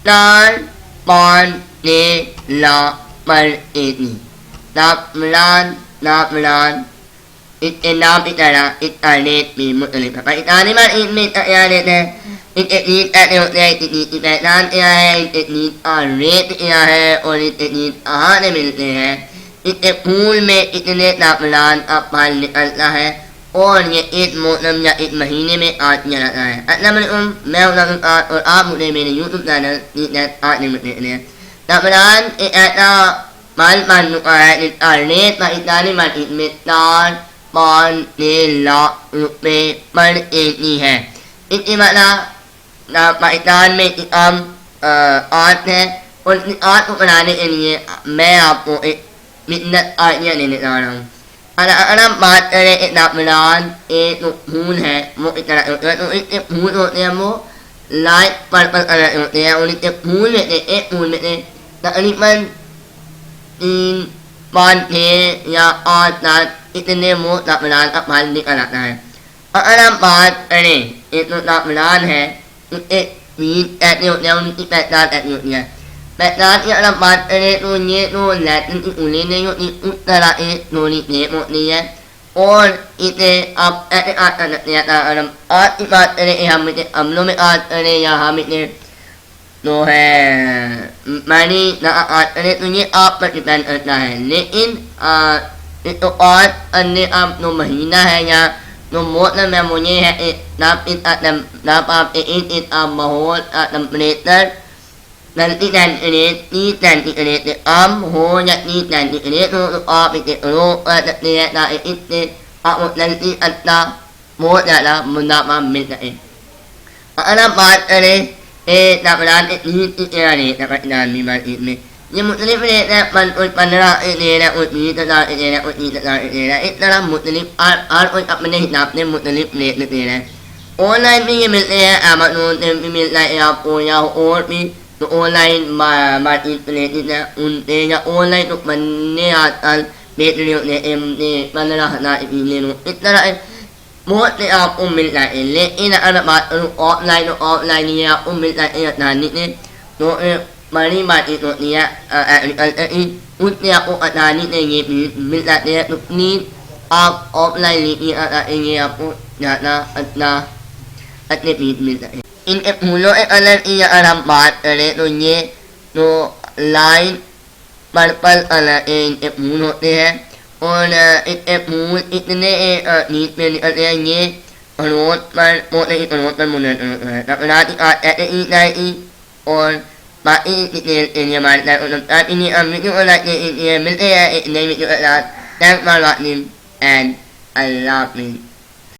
Nan bon ni la mal ini. Nap lan it enam itala it alit mi mutlip. Pa itani man it mit ayalit ne. It need at the day it need it nan it need alit ya or it need ne milte hai. It pool में इतने तापमान अपमान निकलता है और ये एक मौसम या एक महीने में आज रहता है। मैं और आप मुझे मेरे यूट्यूब चैनल आज नहीं तापमान एक ऐसा मान मान चुका है जिसका रेट का इतानी मान इसमें 4.6 लाख रुपए पर एक है। इसके मतलब पाकिस्तान में आम आर्ट है और इस आर्ट को बनाने के लिए मैं आपको एक मिन्नत आइडिया लेने जा रहा हूँ। अगर बात करें एक तापमान एक फूल है वो इस तरह तो इसके फूल होते हैं वो लाइट पर्पल कलर होते हैं और इसके फूल में से एक फूल में से तकरीबन 3.6 या 8 तक इतने वो तापमान का मान निकल आता है। अगर हम बात करें एक तो तापमान है उसके बीच ऐसे होते हैं उनकी पहचान ऐसी होती है। पहचान की अगर बात करें तो ये तो लैटिन की उंगली नहीं होती उस तरह एक थोड़ी टेप होती है और इसे आप ऐसे आज कर सकते हैं। अगर आज की बात करें हम इसे अमलों में आज करें या हम इसे तो है मैंने आज करें तो ये आप पर डिपेंड करता है। लेकिन तो आज अन्य आप तो महीना है या तो मौसम में मुझे है नाप आप एक माहौल टेम्परेचर 30 सेंटीग्रेड से कम हो या 30 सेंटीग्रेड हो तो आप इसे रोक कर सकते हैं ताकि इससे आपको जल्दी अच्छा बहुत ज़्यादा मुनाफा मिल सके। अगर आप बात करें तापमान की तापमान में ये मुख्तलिफ रेट है 15 रेट है 20,000 रेट है 30,000 रेट है। इस तरह मुख्तलिफ हर कोई अपने हिसाब से मुख्तलिफ रेट देते हैं। ऑनलाइन भी ये मिलते हैं अमेज़न से भी मिलता है आपको या और भी तो ऑनलाइन मार्केट प्लेस है उनसे या ऑनलाइन तो बनने आजकल बेच रहे होते हैं 15,000 इस तरह बहुत से आपको मिल जाए। लेकिन अगर बात करूँ ऑफलाइन तो ऑफलाइन ये आपको मिल जाए आसानी से तो बड़ी मार्केट होती है एग्रीकल्चर की उससे आपको आसानी से ये मिल जाते हैं। तो प्लीज़ आप ऑफलाइन लीजिए ये आपको ज़्यादा अच्छे चीज़ मिल जाए। इनके फूलों के कलर की अगर हम बात करें तो ये तो लाइट पर्पल कलर के इनके फूल होते हैं और इनके फूल इतने नीच में निकलते हैं। ये रोड पर मोटे की रोड पर मुझे और बाकी डिटेल के लिए हमारे साथ वीडियो को लाइक कीजिए। मिलते हैं एक नई वीडियो के साथ। थैंक्स फॉर वॉचिंग एंड अल्लाह हाफिज़।